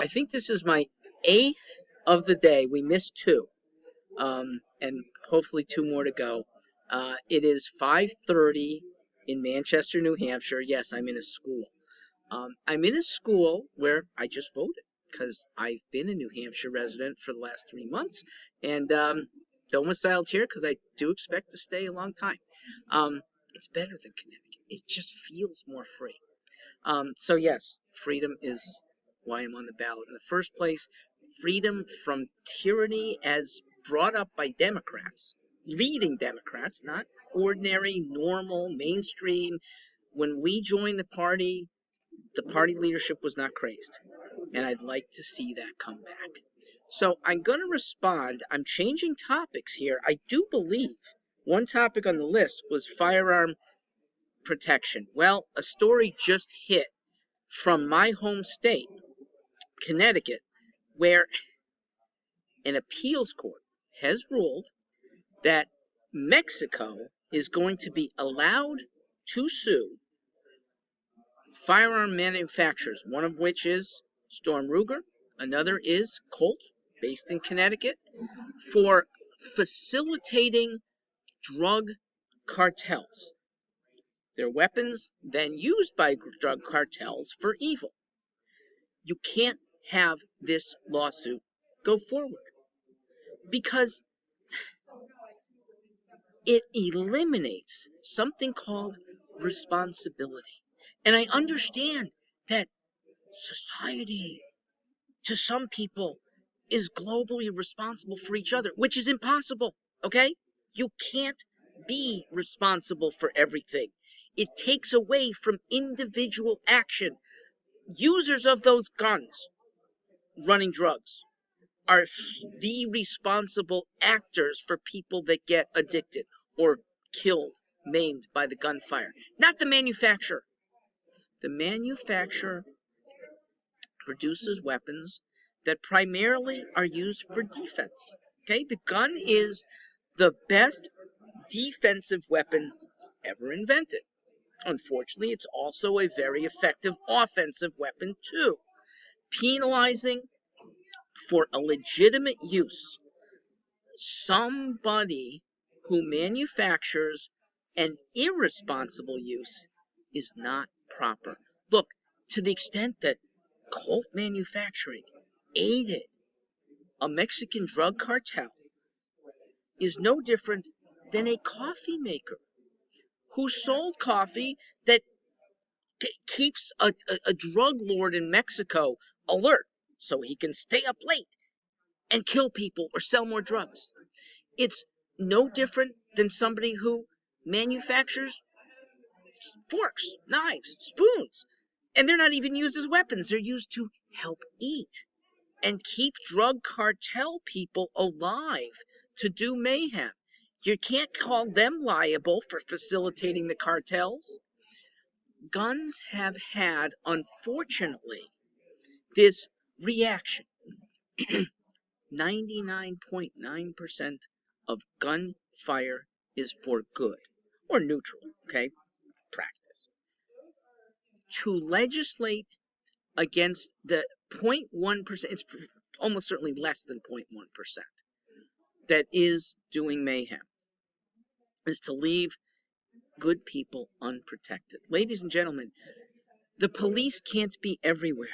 I think this is my 8th of the day. We missed 2, and hopefully 2 more to go. It is 5:30 in Manchester, New Hampshire. Yes, I'm in a school. I'm in a school where I just voted because I've been a New Hampshire resident for the last 3 months and domiciled here because I do expect to stay a long time. It's better than Connecticut. It just feels more free. So yes, freedom is why I'm on the ballot in the first place. Freedom from tyranny as brought up by Democrats, leading Democrats, not ordinary, normal, mainstream. When we joined the party leadership was not crazed. And I'd like to see that come back. So I'm going to respond. I'm changing topics here. I do believe one topic on the list was firearm protection. Well, a story just hit from my home state, Connecticut, where an appeals court has ruled that Mexico is going to be allowed to sue firearm manufacturers, one of which is Storm Ruger, another is Colt, based in Connecticut, for facilitating drug cartels. They're weapons then used by drug cartels for evil. You can't have this lawsuit go forward because it eliminates something called responsibility. And I understand that society, to some people, is globally responsible for each other, which is impossible, okay? You can't be responsible for everything. It takes away from individual action. Users of those guns running drugs are the responsible actors for people that get addicted or killed, maimed by the gunfire, not the manufacturer. The manufacturer produces weapons that primarily are used for defense. Okay, the gun is the best defensive weapon ever invented. Unfortunately, it's also a very effective offensive weapon too. Penalizing for a legitimate use somebody who manufactures an irresponsible use is not proper. Look, to the extent that Colt manufacturing aided a Mexican drug cartel is no different than a coffee maker who sold coffee that keeps a drug lord in Mexico alert so he can stay up late and kill people or sell more drugs. It's no different than somebody who manufactures forks, knives, spoons, and they're not even used as weapons. They're used to help eat and keep drug cartel people alive to do mayhem. You can't call them liable for facilitating the cartels. Guns have had, unfortunately, this reaction. 99.9% of gunfire is for good or neutral, okay, practice. To legislate against the 0.1%, it's almost certainly less than 0.1%, that is doing mayhem, is to leave good people unprotected. Ladies and gentlemen, the police can't be everywhere.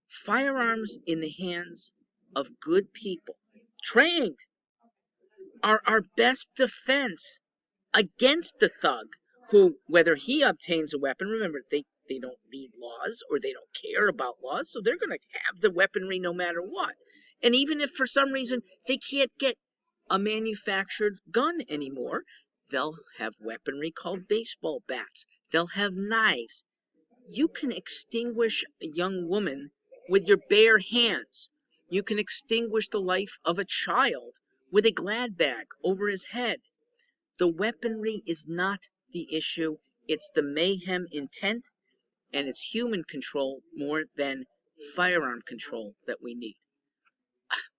Firearms in the hands of good people, trained, are our best defense against the thug who, whether he obtains a weapon, remember, they don't read laws or they don't care about laws, so they're going to have the weaponry no matter what. And even if for some reason they can't get a manufactured gun anymore, they'll have weaponry called baseball bats. They'll have knives. You can extinguish a young woman with your bare hands. You can extinguish the life of a child with a glad bag over his head. The weaponry is not the issue. It's the mayhem intent, and it's human control more than firearm control that we need.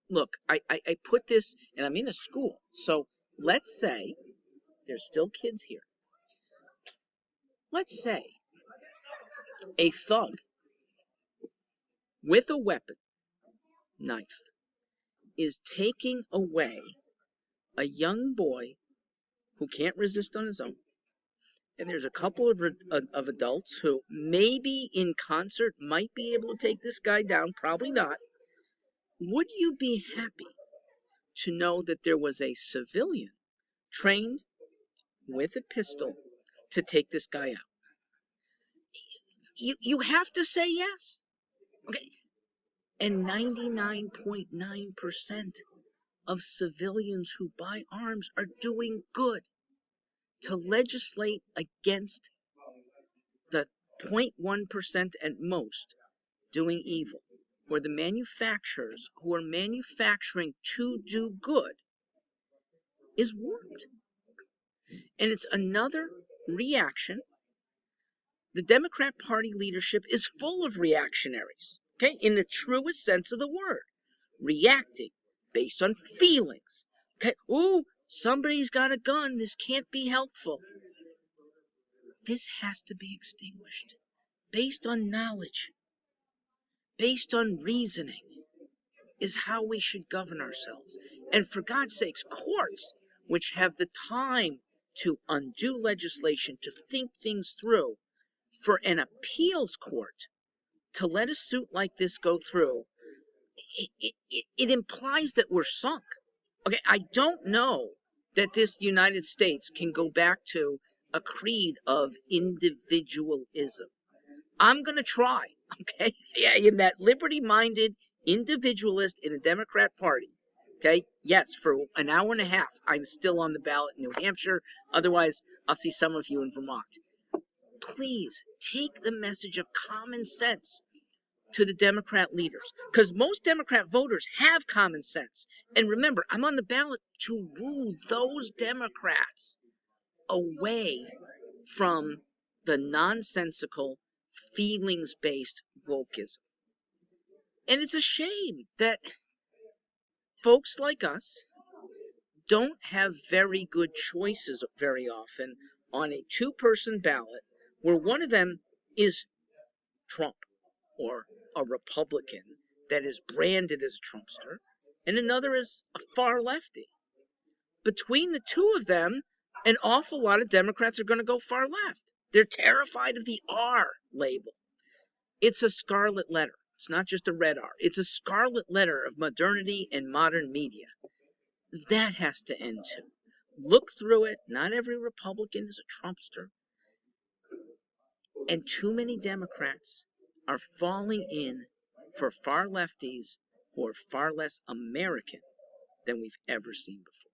Look, I put this, and I'm in a school, so let's say there's still kids here. Let's say a thug with a weapon, knife, is taking away a young boy who can't resist on his own. And there's a couple of adults who maybe in concert might be able to take this guy down, probably not. Would you be happy to know that there was a civilian trained with a pistol to take this guy out? You have to say yes. Okay. And 99.9% of civilians who buy arms are doing good. To legislate against the 0.1% at most doing evil, or the manufacturers who are manufacturing to do good, is warped. And it's another reaction. The Democrat Party leadership is full of reactionaries, okay, in the truest sense of the word, reacting based on feelings. Okay, ooh, somebody's got a gun, this can't be helpful. This has to be extinguished based on knowledge, based on reasoning, is how we should govern ourselves. And for God's sakes, courts, which have the time to undo legislation, to think things through, for an appeals court to let a suit like this go through, it implies that we're sunk. Okay, I don't know that this United States can go back to a creed of individualism. I'm going to try, okay? Yeah, in that liberty-minded individualist in a Democrat Party, okay? Yes, for an hour and a half, I'm still on the ballot in New Hampshire. Otherwise, I'll see some of you in Vermont. Please take the message of common sense to the Democrat leaders, because most Democrat voters have common sense. And remember, I'm on the ballot to woo those Democrats away from the nonsensical, feelings-based wokeism. And it's a shame that folks like us don't have very good choices very often on a two-person ballot where one of them is Trump or a Republican that is branded as a Trumpster, and another is a far lefty. Between the two of them, an awful lot of Democrats are going to go far left. They're terrified of the R label. It's a scarlet letter. It's not just a red R. It's a scarlet letter of modernity and modern media. That has to end too. Look through it. Not every Republican is a Trumpster. And too many Democrats are falling in for far lefties who are far less American than we've ever seen before.